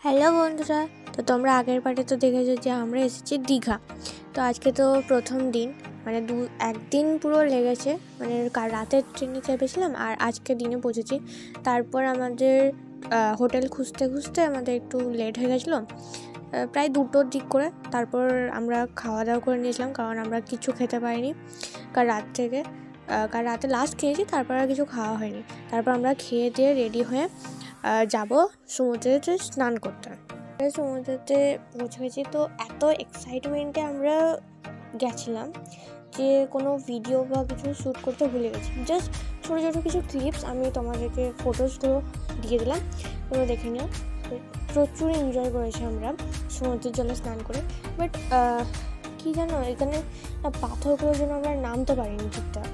Hello বন্ধুরা, তো তোমরা আগের পার্টে তো দেখেছো যে আমরা এসেছি দীঘা। তো আজকে তো প্রথম দিন, মানে একদিন পুরো লেগেছে, মানে রাতের ট্রেনে চেপেছিলাম আর আজকে দিনে পৌঁছেছি। তারপর আমাদের হোটেল খুঁজতে খুঁজতে আমাদের একটু লেট হয়ে গেছিলো, প্রায় 2টোর দিক করে। তারপর আমরা খাওয়া দাওয়া করে নিয়েছিলাম, কারণ আমরা কিছু খেতে পারিনি কারণ রাতে লাস্ট খেয়েছি, তারপর আর কিছু খাওয়া হয়নি। তারপর আমরা খেয়ে দিয়ে রেডি হয়ে যাব সমুদ্রেতে স্নান করতে। সমুদ্রেতে পৌঁছে গেছি, তো এত এক্সাইটমেন্টে আমরা গেছিলাম যে কোনো ভিডিও বা কিছু শ্যুট করতে ভুলে গেছি। জাস্ট ছোটো ছোটো কিছু ক্লিপস আমি তোমাদেরকে ফটোসগুলো দিয়ে দিলাম, তোমরা দেখে নিও। প্রচুর এনজয় করেছি আমরা সমুদ্রের জলে স্নান করে। বাট কী জানো, এখানে পাথরগুলোর জন্য আমরা নামতে পারিনি ঠিকঠাক।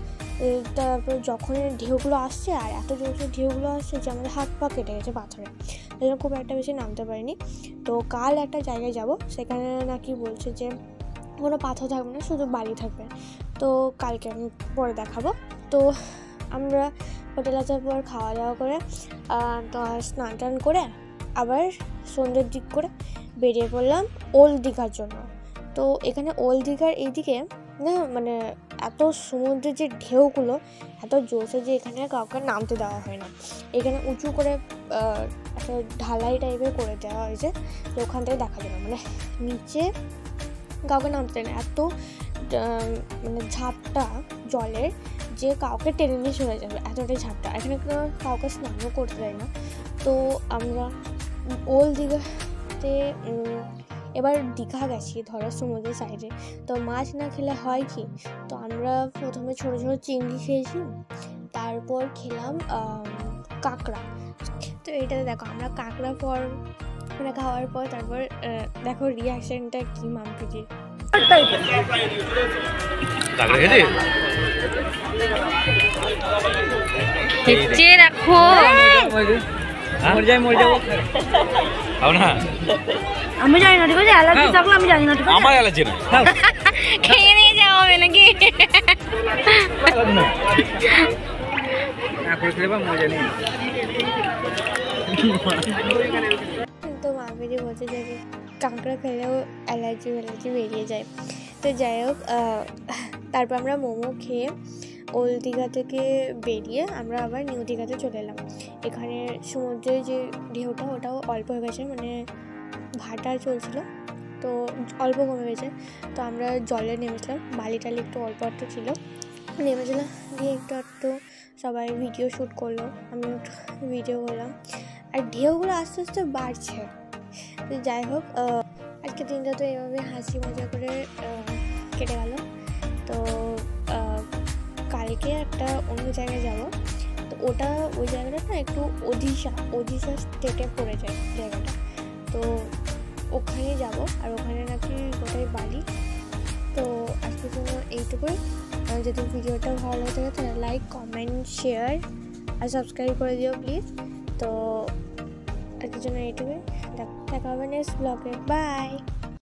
তারপর যখন ঢেউগুলো আসছে আর এত জোরে ঢেউগুলো আসছে যে আমাদের হাত পা কেটে গেছে পাথরে, এই জন্য খুব একটা বেশি নামতে পারিনি। তো কাল একটা জায়গায় যাব, সেখানে নাকি বলছে যে কোনো পাথর থাকবে না, শুধু বালি থাকবে। তো কালকে আমি পরে দেখাবো। তো আমরা হোটেলে আসার পর খাওয়া দাওয়া করে তো স্নান টান করে আবার সন্ধ্যের দিক করে বেরিয়ে পড়লাম ওল্ড দীঘার জন্য। তো এখানে ওল্ড দীঘার এইদিকে না, মানে এত সমুদ্রের যে ঢেউগুলো এত জোরসে যে এখানে কাউকে নামতে দেওয়া হয় না। এখানে উঁচু করে একটা ঢালাই টাইপের করে দেওয়া হয়েছে যে ওখান থেকে দেখা যাবে, মানে নিচে কাউকে নামতে দেয় না। এত মানে ঝাপটা জলের যে কাউকে টেনে নিয়ে চলে যাবে, এতটাই ঝাপটা। এখানে কাউকে স্নানও করতে দেয় না। তো আমরা ওল্ড দীঘাতে এবার দীঘা গেছি ধরো সমুদ্রের সাইডে, তো মাছ না খেলে হয় কি। তো আমরা প্রথমে ছোটো ছোটো চিংড়ি খেয়েছি, তারপর খেলাম কাঁকড়া। তো এইটাতে দেখো আমরা কাঁকড়া মানে খাওয়ার পর তারপর দেখো রিয়াকশনটা কি মামপিজি। দেখো আমি জানি না, ঠিক আছে? অ্যালার্জি থাকলে আমি জানি না, ঠিক আছে? আমার অ্যালার্জি না, খেয়ে নিয়ে যাওয়া হবে নাকি? তো মামপিজি বলছে যে কাঁকড়া খেলেও অ্যালার্জি বেরিয়ে যায়। তো যাই হোক, তারপর আমরা মোমো খেয়ে ওল্ড দীঘা থেকে বেরিয়ে আমরা আবার নিউ দীঘাতে চলে এলাম। এখানে সমুদ্রের যে ঢেউটা ওটাও অল্প হয়ে গেছে, মানে ভাটা চলছিল, তো অল্প কমে গেছে। তো আমরা জলে নেমেছিলাম, বালি টালি একটু অল্প একটু ছিল, নেমেছিলাম দিয়ে একটু সবাই ভিডিও শ্যুট করলো, আমিও একটু ভিডিও করলাম। আর ঢেউগুলো আস্তে আস্তে বাড়ছে। তো যাই হোক, আজকে দিনটা তো এইভাবে হাসি মজা করে কেটে গেল। তো কালকে একটা অন্য জায়গায় যাব, তো ওই জায়গাটা না একটু ওড়িশা স্টেটে পড়ে যায় জায়গাটা। তো ওখানে যাব, আর ওখানে নাকি গোটাই বালি। তো আজকের জন্য এইটুকুই। যদি ভিডিওটা ভালো লাগে থাকে তাহলে লাইক, কমেন্ট, শেয়ার আর সাবস্ক্রাইব করে দিও প্লিজ। তো আজকের জন্য এইটুকুই, দেখা হবে নেক্সট ব্লগে। বাই।